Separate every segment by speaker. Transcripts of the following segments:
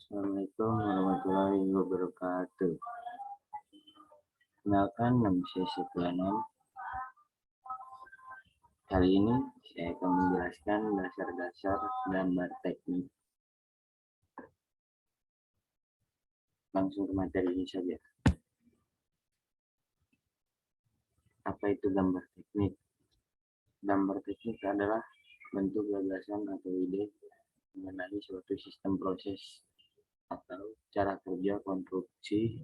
Speaker 1: Assalamualaikum warahmatullahi wabarakatuh. Kenalkan, nama saya Setianan. Kali ini saya akan menjelaskan dasar-dasar gambar teknik. Langsung ke materi ini saja. Apa itu gambar teknik? Gambar teknik adalah bentuk gagasan atau ide mengenai suatu sistem proses atau cara kerja, konstruksi,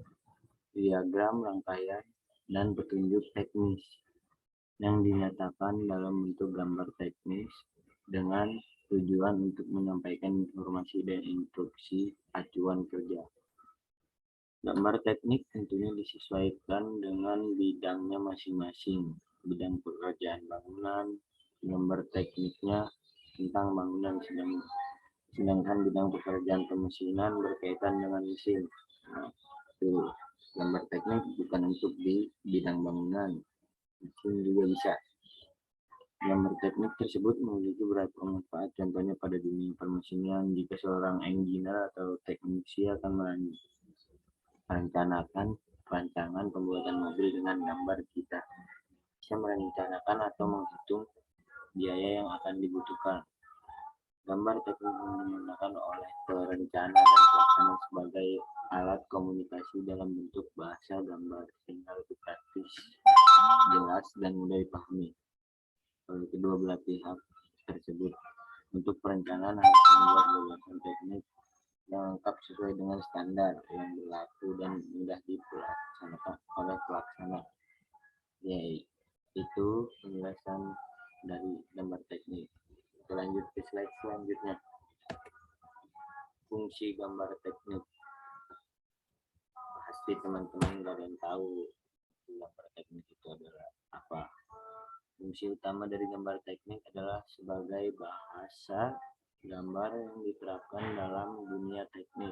Speaker 1: diagram, rangkaian, dan petunjuk teknis yang dinyatakan dalam bentuk gambar teknis dengan tujuan untuk menyampaikan informasi dan instruksi acuan kerja. Gambar teknik tentunya disesuaikan dengan bidangnya masing-masing. Bidang pekerjaan bangunan, gambar tekniknya tentang bangunan, sedangkan bidang pekerjaan pemesinan berkaitan dengan mesin. Nah, itu gambar teknik bukan untuk di bidang bangunan, mesin juga bisa. Gambar teknik tersebut memiliki beberapa manfaat, contohnya pada dunia permesinan jika seorang engineer atau teknisi akan merencanakan rancangan pembuatan mobil dengan gambar, kita bisa merencanakan atau menghitung biaya yang akan dibutuhkan. Gambar teknik digunakan oleh perencana dan pelaksana sebagai alat komunikasi dalam bentuk bahasa gambar sehingga lebih praktis, jelas, dan mudah dipahami oleh kedua belah pihak tersebut. Untuk perencanaan harus membuat gagasan teknik yang lengkap sesuai dengan standar yang berlaku dan mudah dilaksanakan oleh pelaksana. Yaitu penjelasan dari gambar teknik. Kita lanjut ke slide selanjutnya. Fungsi gambar teknik. Pasti teman-teman nggak ada yang tahu gambar teknik itu adalah apa. Fungsi utama dari gambar teknik adalah sebagai bahasa gambar yang diterapkan dalam dunia teknik.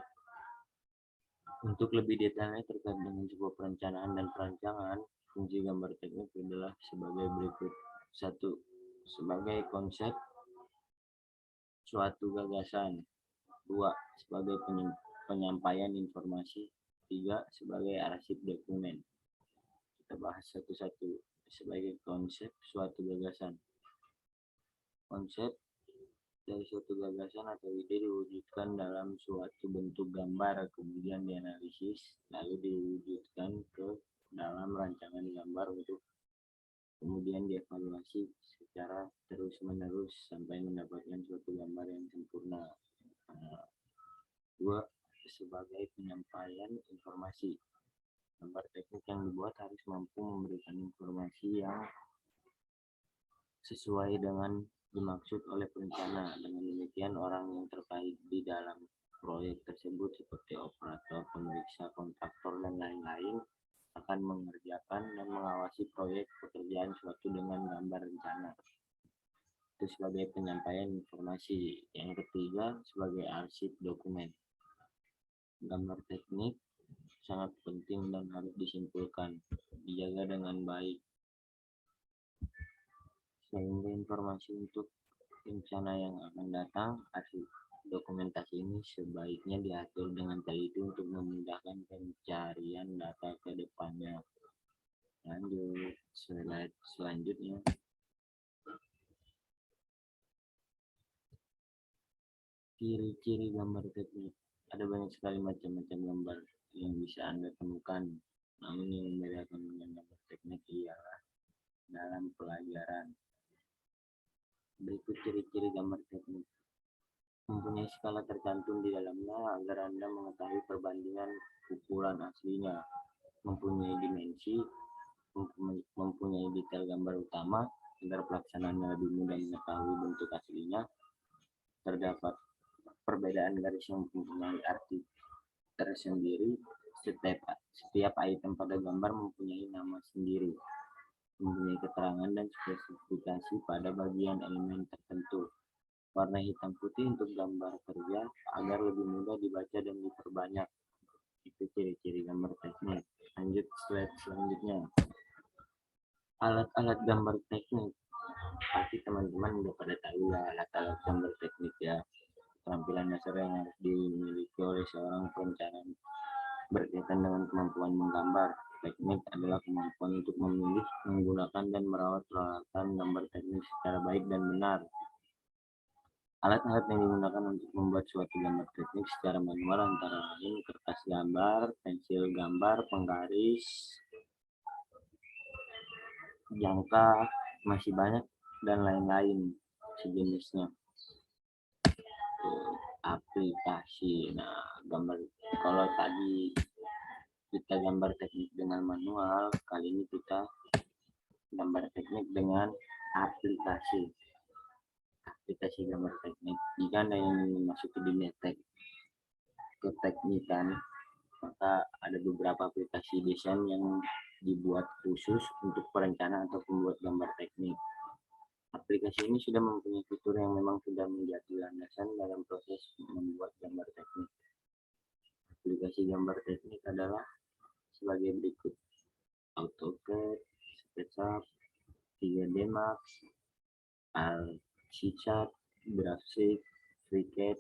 Speaker 1: Untuk lebih detailnya terkait dengan sebuah perencanaan dan perancangan, fungsi gambar teknik adalah sebagai berikut. 1. Sebagai konsep suatu gagasan. 2. Sebagai penyampaian informasi. 3. Sebagai arsip dokumen. Kita bahas satu-satu. Sebagai konsep suatu gagasan. Konsep dari suatu gagasan atau ide diwujudkan dalam suatu bentuk gambar, kemudian dianalisis, lalu diwujudkan ke dalam rancangan gambar untuk kemudian dievaluasi secara terus-menerus sampai mendapatkan suatu gambar yang sempurna. 2. Sebagai penyampaian informasi. Gambar teknik yang dibuat harus mampu memberikan informasi yang sesuai dengan dimaksud oleh perencana. Dengan demikian, orang yang terkait di dalam proyek tersebut seperti operator, pemeriksa, kontraktor, dan lain-lain akan mengerjakan dan mengawasi proyek pekerjaan suatu dengan gambar rencana. Itu sebagai penyampaian informasi. Yang ketiga, sebagai arsip dokumen. Gambar teknik sangat penting dan harus disimpulkan, dijaga dengan baik, sehingga informasi untuk rencana yang akan datang. Arsip dokumentasi ini sebaiknya diatur dengan teliti untuk memudahkan pencarian data ke depannya. Lanjut, slide selanjutnya. Ciri-ciri gambar teknik. Ada banyak sekali macam-macam gambar yang bisa Anda temukan. Namun yang membedakan dengan gambar teknik ialah dalam pelajaran. Berikut ciri-ciri gambar teknik. Mempunyai skala tercantum di dalamnya agar Anda mengetahui perbandingan ukuran aslinya. Mempunyai dimensi, mempunyai detail gambar utama agar pelaksanaannya lebih mudah mengetahui bentuk aslinya. Terdapat perbedaan garis yang mempunyai arti tersendiri. Setiap item pada gambar mempunyai nama sendiri, mempunyai keterangan dan spesifikasi pada bagian elemen tertentu. Warna hitam putih untuk gambar kerja agar lebih mudah dibaca dan diperbanyak. Itu ciri-ciri gambar teknik. Lanjut slide selanjutnya. Alat-alat gambar teknik. Pasti teman-teman udah pada tahu lah alat-alat gambar teknik ya. Keterampilan dasar yang harus dimiliki oleh seorang perencana berkaitan dengan kemampuan menggambar. Teknik adalah kemampuan untuk memilih, menggunakan, dan merawat peralatan gambar teknik secara baik dan benar. Alat-alat yang digunakan untuk membuat suatu gambar teknik secara manual antara lain kertas gambar, pensil gambar, penggaris, jangka, masih banyak dan lain-lain sejenisnya. Aplikasi. Nah, kalau tadi kita gambar teknik dengan manual, kali ini kita gambar teknik dengan aplikasi gambar teknik. Jika Anda ingin masuk ke dunia keteknikan, maka ada beberapa aplikasi desain yang dibuat khusus untuk perencana atau pembuat gambar teknik. Aplikasi ini sudah mempunyai fitur yang memang sudah menjadi landasan dalam proses membuat gambar teknik. Aplikasi gambar teknik adalah sebagai berikut: AutoCAD, SketchUp, 3D Max, Archicad, Graphic, FreeCAD,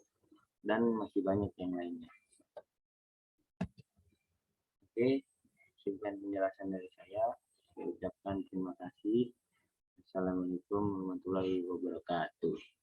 Speaker 1: dan masih banyak yang lainnya. Oke, sekian penjelasan dari saya. Saya ucapkan terima kasih. Assalamualaikum warahmatullahi wabarakatuh.